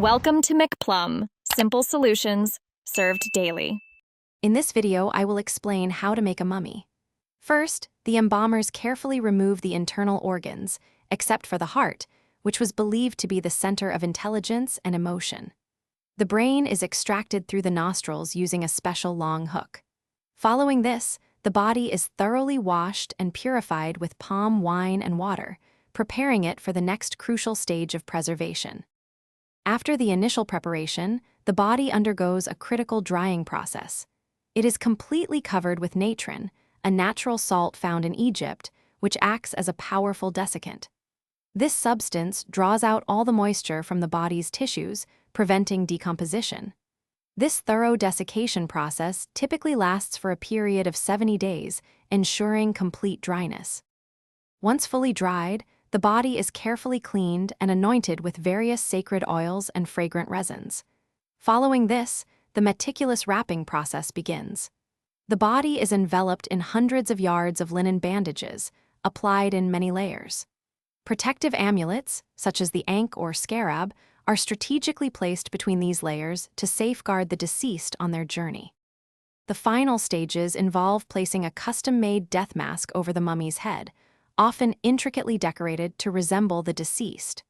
Welcome to McPlum, simple solutions served daily. In this video, I will explain how to make a mummy. First, the embalmers carefully remove the internal organs, except for the heart, which was believed to be the center of intelligence and emotion. The brain is extracted through the nostrils using a special long hook. Following this, the body is thoroughly washed and purified with palm wine and water, preparing it for the next crucial stage of preservation. After the initial preparation, the body undergoes a critical drying process. It is completely covered with natron, a natural salt found in Egypt, which acts as a powerful desiccant. This substance draws out all the moisture from the body's tissues, preventing decomposition. This thorough desiccation process typically lasts for a period of 70 days, ensuring complete dryness. Once fully dried, the body is carefully cleaned and anointed with various sacred oils and fragrant resins. Following this, the meticulous wrapping process begins. The body is enveloped in hundreds of yards of linen bandages, applied in many layers. Protective amulets, such as the ankh or scarab, are strategically placed between these layers to safeguard the deceased on their journey. The final stages involve placing a custom-made death mask over the mummy's head, often intricately decorated to resemble the deceased.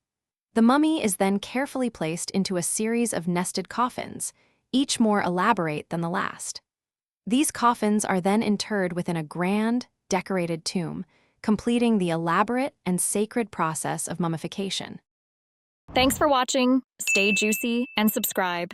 The mummy is then carefully placed into a series of nested coffins, each more elaborate than the last. These coffins are then interred within a grand, decorated tomb, completing the elaborate and sacred process of mummification. Thanks for watching. Stay juicy and subscribe.